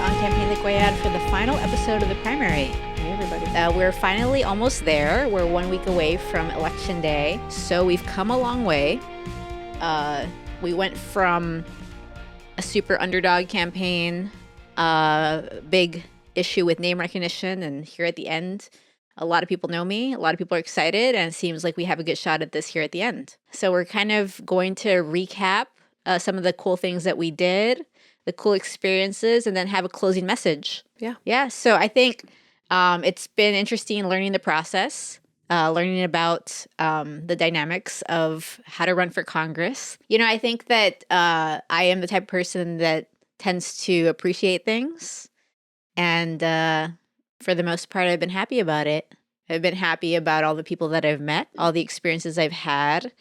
on Campaign the Cuellar for the final episode of the primary. Hey, everybody. We're finally almost there. We're 1 week away from Election Day, so we've come a long way. We went from a super underdog campaign, big issue with name recognition, and here at the end, a lot of people know me, a lot of people are excited, and it seems like we have a good shot at this here at the end. So we're kind of going to recap some of the cool things that we did, the cool experiences, and then have a closing message. Yeah. So I think it's been interesting learning the process, learning about the dynamics of how to run for Congress. You know, I think that I am the type of person that tends to appreciate things. And for the most part, I've been happy about it. I've been happy about all the people that I've met, all the experiences I've had.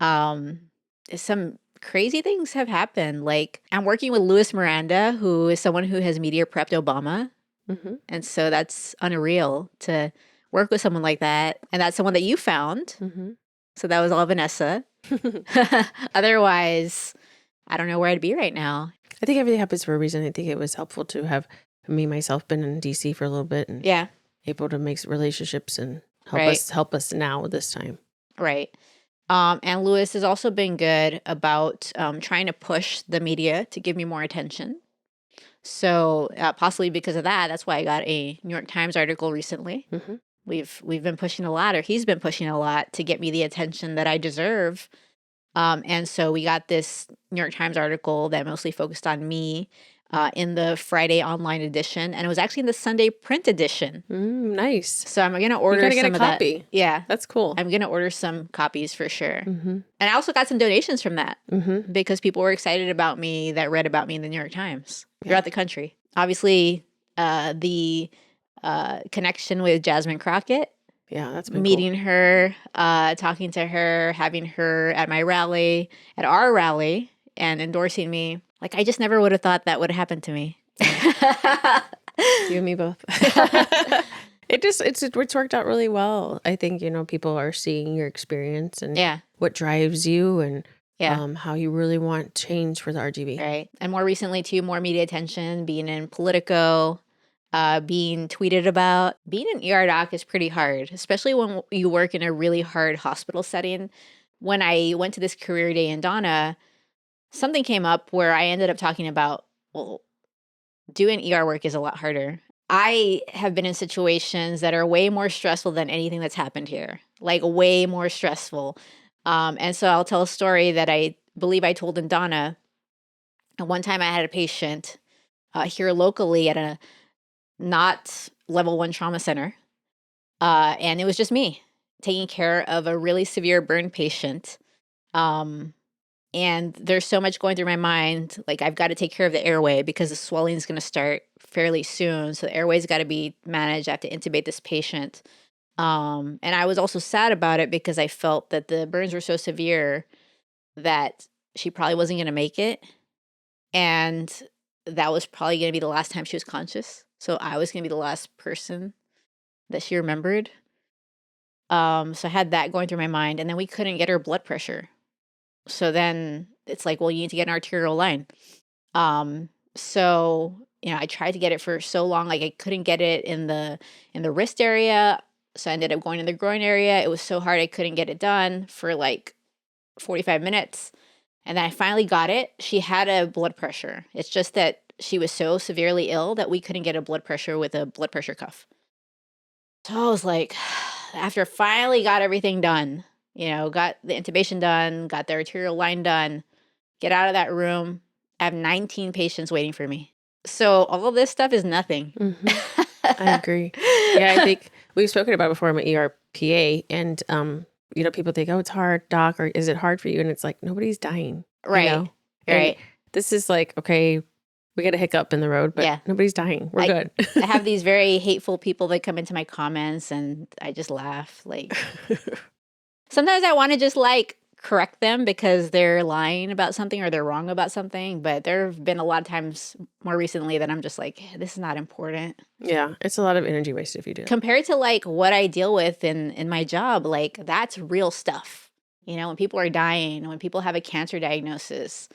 Some crazy things have happened. Like, I'm working with Luis Miranda, who is someone who has media prepped Obama. Mm-hmm. And so that's unreal to work with someone like that. And that's someone that you found. Mm-hmm. So that was all Vanessa. Otherwise, I don't know where I'd be right now. I think everything happens for a reason. I think it was helpful to have myself been in DC for a little bit and able to make relationships and help us now this time. Right. And Luis has also been good about trying to push the media to give me more attention. So possibly because of that, that's why I got a New York Times article recently. Mm-hmm. We've been pushing a lot, or he's been pushing a lot to get me the attention that I deserve. And so we got this New York Times article that mostly focused on me in the Friday online edition, and it was actually in the Sunday print edition. Nice. So I'm gonna order some get a copy. That. Yeah, that's cool. I'm gonna order some copies for sure. Mm-hmm. And I also got some donations from that mm-hmm. because people were excited about me that read about me in the New York Times throughout the country. Obviously, the connection with Jasmine Crockett. Yeah, that's been meeting cool. her, talking to her, having her at my rally, at our rally, and endorsing me. Like, I just never would have thought that would have happened to me. You and me both. It's worked out really well. I think, people are seeing your experience and what drives you and how you really want change for the RGV. Right. And more recently, too, more media attention, being in Politico, being tweeted about. Being an ER doc is pretty hard, especially when you work in a really hard hospital setting. When I went to this career day in Donna, something came up where I ended up talking about, well, doing ER work is a lot harder. I have been in situations that are way more stressful than anything that's happened here, like way more stressful. And so I'll tell a story that I believe I told in Donna. And one time I had a patient here locally at a not level 1 trauma center. And it was just me taking care of a really severe burn patient. And there's so much going through my mind. Like, I've got to take care of the airway because the swelling is going to start fairly soon. So the airway's got to be managed. I have to intubate this patient. And I was also sad about it because I felt that the burns were so severe that she probably wasn't going to make it. And that was probably going to be the last time she was conscious. So I was going to be the last person that she remembered. So I had that going through my mind. And then we couldn't get her blood pressure. So then it's like, well, you need to get an arterial line. So, I tried to get it for so long. Like, I couldn't get it in the wrist area. So I ended up going in the groin area. It was so hard. I couldn't get it done for like 45 minutes. And then I finally got it. She had a blood pressure. It's just that she was so severely ill that we couldn't get a blood pressure with a blood pressure cuff. So I was like, after I finally got everything done, got the intubation done, got the arterial line done, get out of that room. I have 19 patients waiting for me. So all of this stuff is nothing. Mm-hmm. I agree. Yeah, I think we've spoken about it before. I'm an ERPA, and people think, oh, it's hard, doc, or is it hard for you? And it's like, nobody's dying. Right. Right. This is like, okay, we got a hiccup in the road, but nobody's dying. We're good. I have these very hateful people that come into my comments, and I just laugh. Like, sometimes I want to just correct them because they're lying about something or they're wrong about something. But there have been a lot of times more recently that I'm just like, this is not important. Yeah, it's a lot of energy wasted if you do it. Compared to what I deal with in my job, that's real stuff. When people are dying, when people have a cancer diagnosis,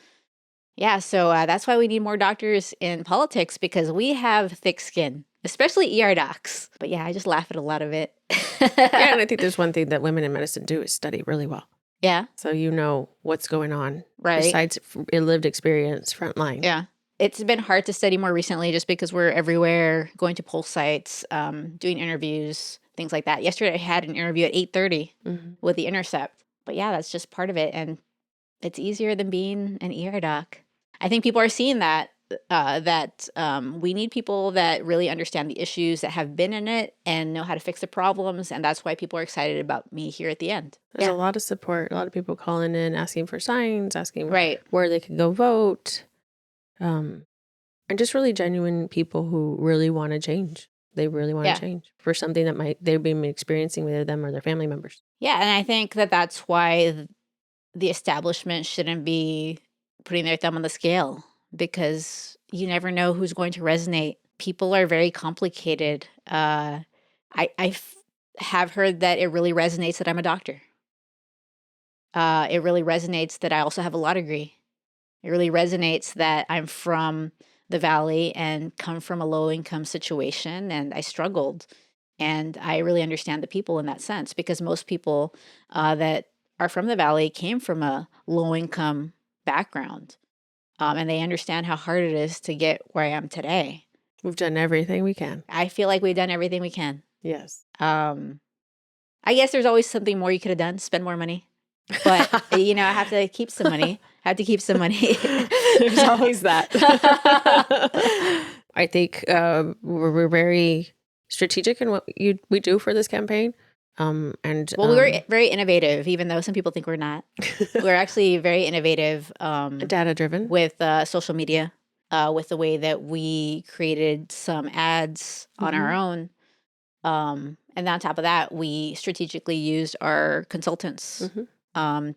Yeah, so that's why we need more doctors in politics, because we have thick skin, especially ER docs. But yeah, I just laugh at a lot of it. Yeah, and I think there's one thing that women in medicine do is study really well. Yeah, So you know what's going on right. besides lived experience frontline. Yeah. It's been hard to study more recently just because we're everywhere, going to poll sites, doing interviews, things like that. Yesterday I had an interview at 8:30 with The Intercept. But yeah, that's just part of it. And it's easier than being an ER doc. I think people are seeing that we need people that really understand the issues, that have been in it and know how to fix the problems. And that's why people are excited about me here at the end. There's a lot of support, a lot of people calling in, asking for signs, asking Right. where they can go vote. And just really genuine people who really want to change. They really want to change for something that they've been experiencing with them or their family members. Yeah, and I think that that's why the establishment shouldn't be putting their thumb on the scale, because you never know who's going to resonate. People are very complicated. Have heard that it really resonates that I'm a doctor. It really resonates that I also have a law degree. It really resonates that I'm from the Valley and come from a low income situation, and I struggled. And I really understand the people in that sense, because most people that are from the Valley came from a low income background, and they understand how hard it is to get where I am today. We've done everything we can. I feel like we've done everything we can. Yes. I guess there's always something more you could have done, spend more money. But, I have to keep some money. There's always that. I think we're very strategic in what we do for this campaign. Well, we were very innovative, even though some people think we're not. We're actually very innovative. Data-driven. With social media, with the way that we created some ads on our own. And on top of that, we strategically used our consultants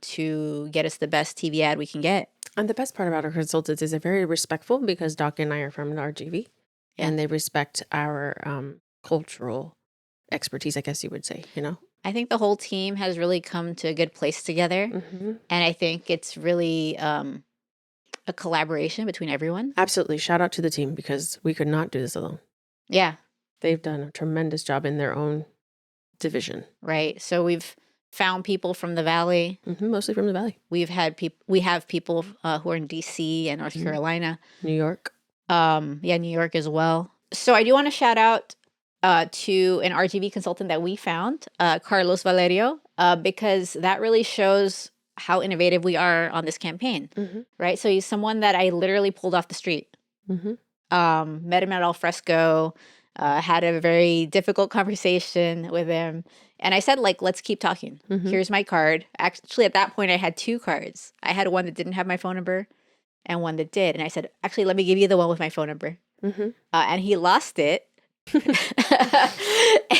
to get us the best TV ad we can get. And the best part about our consultants is they're very respectful, because Doc and I are from the RGV, and they respect our cultural expertise, I guess you would say, I think the whole team has really come to a good place together. And I think it's really a collaboration between everyone. Absolutely. Shout out to the team, because we could not do this alone. Yeah. They've done a tremendous job in their own division. Right. So we've found people from the Valley. Mostly from the Valley. We have people who are in DC and North Carolina. New York. New York as well. So I do want to shout out to an RTV consultant that we found, Carlos Valerio, because that really shows how innovative we are on this campaign, right? So he's someone that I literally pulled off the street. Met him at Al Fresco, had a very difficult conversation with him. And I said, let's keep talking. Here's my card. Actually, at that point, I had two cards. I had one that didn't have my phone number and one that did. And I said, actually, let me give you the one with my phone number. And he lost it.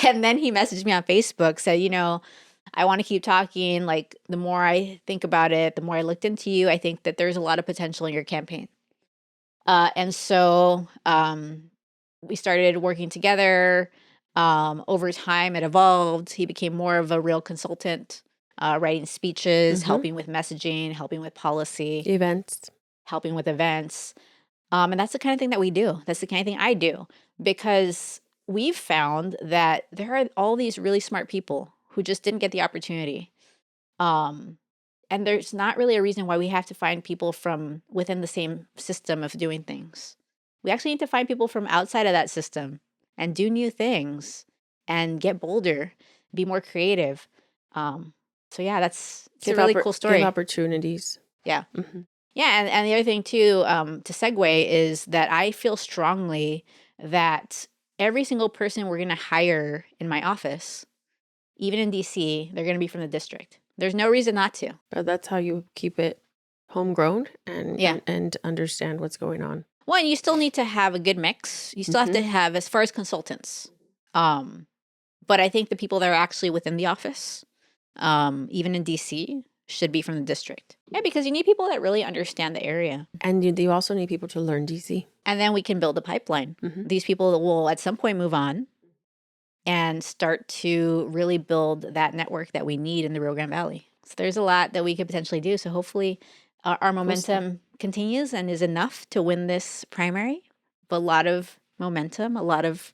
And then he messaged me on Facebook, said, I want to keep talking. The more I think about it, the more I looked into you, I think that there's a lot of potential in your campaign. And so we started working together. Over time, it evolved. He became more of a real consultant, writing speeches, helping with messaging, helping with policy. Helping with events. And that's the kind of thing that we do. That's the kind of thing I do, because we've found that there are all these really smart people who just didn't get the opportunity. And there's not really a reason why we have to find people from within the same system of doing things. We actually need to find people from outside of that system and do new things and get bolder, be more creative. So yeah, it's a really cool story. Give opportunities. Yeah. Yeah, and the other thing too, to segue, is that I feel strongly that every single person we're going to hire in my office, even in DC, they're going to be from the district. There's no reason not to. But that's how you keep it homegrown and understand what's going on. Well, and you still need to have a good mix. You still have to have, as far as consultants. But I think the people that are actually within the office, even in DC, should be from the district. Yeah, because you need people that really understand the area. And you also need people to learn DC. And then we can build a pipeline. These people will at some point move on and start to really build that network that we need in the Rio Grande Valley. So there's a lot that we could potentially do. So hopefully Our momentum continues and is enough to win this primary. But a lot of momentum, a lot of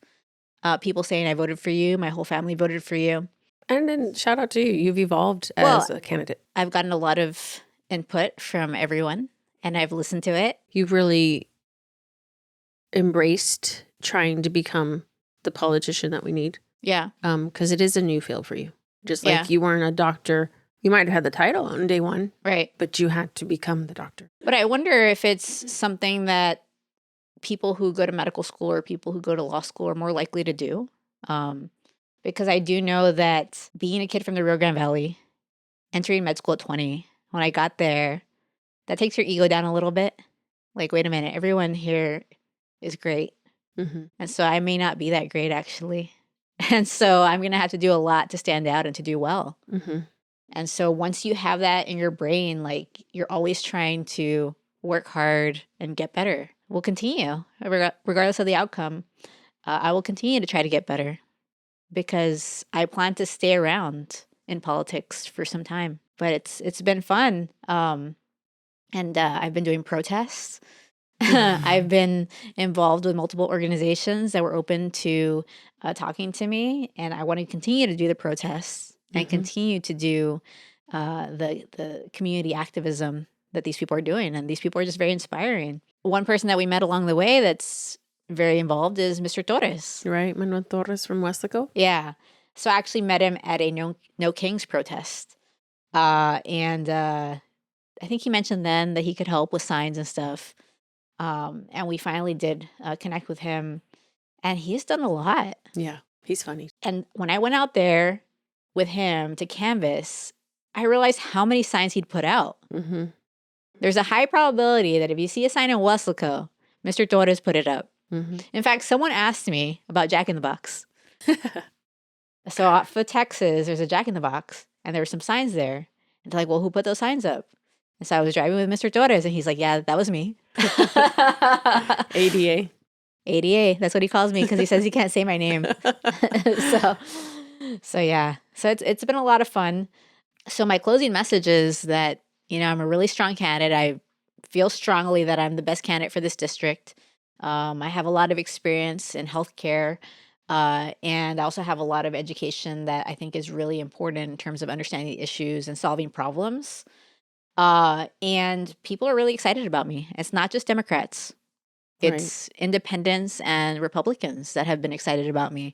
people saying, I voted for you. My whole family voted for you. And then shout out to you. You've evolved as a candidate. I've gotten a lot of input from everyone, and I've listened to it. You've really embraced trying to become the politician that we need. Yeah. Because it is a new field for you. Just like you weren't a doctor. You might have had the title on day one. Right. But you had to become the doctor. But I wonder if it's something that people who go to medical school or people who go to law school are more likely to do. Because I do know that being a kid from the Rio Grande Valley, entering med school at 20, when I got there, that takes your ego down a little bit. Like, wait a minute, everyone here is great. Mm-hmm. And so I may not be that great, actually. And so I'm going to have to do a lot to stand out and to do well. Mm-hmm. And so once you have that in your brain, like, you're always trying to work hard and get better. We'll continue, regardless of the outcome. I will continue to try to get better because I plan to stay around in politics for some time. But it's been fun. And I've been doing protests. I've been involved with multiple organizations that were open to talking to me, and I want to continue to do the protests and continue to do the community activism that these people are doing, and these people are just very inspiring. One person that we met along the way that's very involved is Mr. Torres. Right, Manuel Torres from Westaco? Yeah. So I actually met him at a No Kings protest. And I think he mentioned then that he could help with signs and stuff. And we finally did connect with him. And he's done a lot. Yeah, he's funny. And when I went out there with him to canvass, I realized how many signs he'd put out. Mm-hmm. There's a high probability that if you see a sign in Weslico, Mr. Torres put it up. Mm-hmm. In fact, someone asked me about Jack in the Box. So off of Texas, there's a Jack in the Box, and there were some signs there. And they're like, well, who put those signs up? And so I was driving with Mr. Torres, and he's like, yeah, that was me. ADA. ADA, that's what he calls me because he says he can't say my name. So yeah. So it's been a lot of fun. So my closing message is that, I'm a really strong candidate. I feel strongly that I'm the best candidate for this district. I have a lot of experience in healthcare, and I also have a lot of education that I think is really important in terms of understanding the issues and solving problems. And people are really excited about me. It's not just Democrats. It's independents and Republicans that have been excited about me,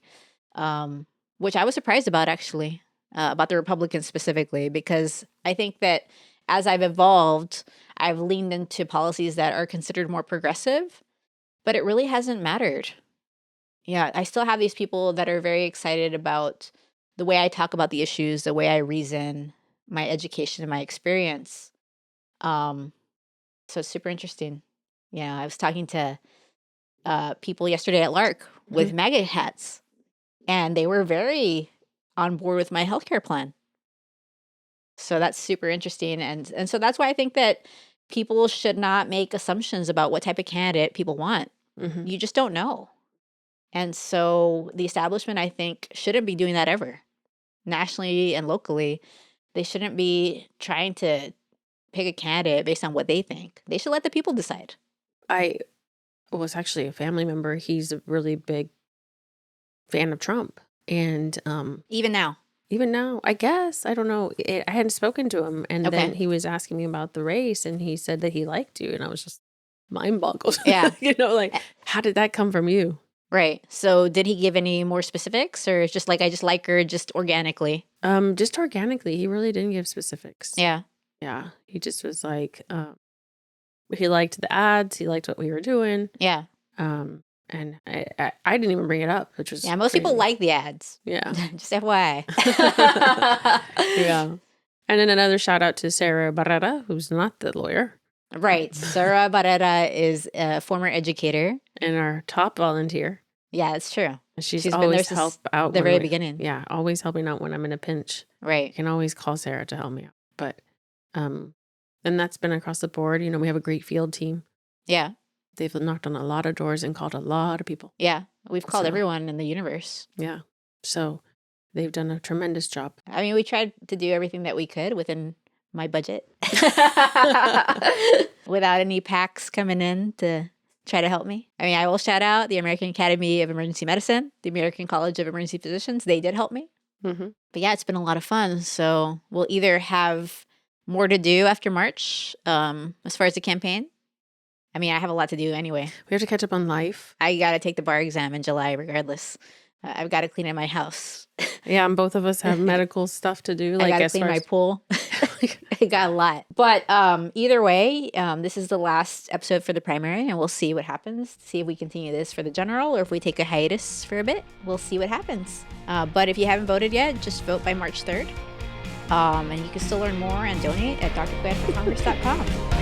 which I was surprised about, actually, about the Republicans specifically, because I think that as I've evolved, I've leaned into policies that are considered more progressive, but it really hasn't mattered. Yeah, I still have these people that are very excited about the way I talk about the issues, the way I reason, my education and my experience. So it's super interesting. I was talking to people yesterday at Lark with MAGA hats, and they were very on board with my healthcare plan. So that's super interesting. And so that's why I think that people should not make assumptions about what type of candidate people want. Mm-hmm. You just don't know. And so the establishment, I think, shouldn't be doing that ever. Nationally and locally, they shouldn't be trying to pick a candidate based on what they think. They should let the people decide. I was actually a family member. He's a really big fan of Trump. And even now, I guess, I don't know. I hadn't spoken to him. And then he was asking me about the race, and he said that he liked you. And I was just mind boggled. Yeah. How did that come from you? Right. So did he give any more specifics, or just like, I just like her just organically? Just organically. He really didn't give specifics. Yeah. Yeah. He just was like, he liked the ads. He liked what we were doing. Yeah. And I didn't even bring it up, which was most people like the ads. Yeah. Just FYI. Yeah. And then another shout out to Sarah Barrera, who's not the lawyer. Right. Sarah Barrera is a former educator. And our top volunteer. Yeah, it's true. She's always been there help out the very beginning. Yeah, always helping out when I'm in a pinch. Right. You can always call Sarah to help me out. But and that's been across the board. We have a great field team. Yeah. They've knocked on a lot of doors and called a lot of people. Yeah. We've called everyone in the universe. Yeah. So they've done a tremendous job. I mean, we tried to do everything that we could within my budget. Without any PACs coming in to try to help me. I mean, I will shout out the American Academy of Emergency Medicine, the American College of Emergency Physicians. They did help me. Mm-hmm. But yeah, it's been a lot of fun. So we'll either have more to do after March as far as the campaign. I mean, I have a lot to do anyway. We have to catch up on life. I got to take the bar exam in July regardless. I've got to clean up my house. Yeah, and both of us have medical stuff to do. Like, I got to clean my pool. I got a lot. But either way, this is the last episode for the primary, and we'll see what happens. See if we continue this for the general, or if we take a hiatus for a bit. We'll see what happens. But if you haven't voted yet, just vote by March 3rd. And you can still learn more and donate at drquedforcongress.com.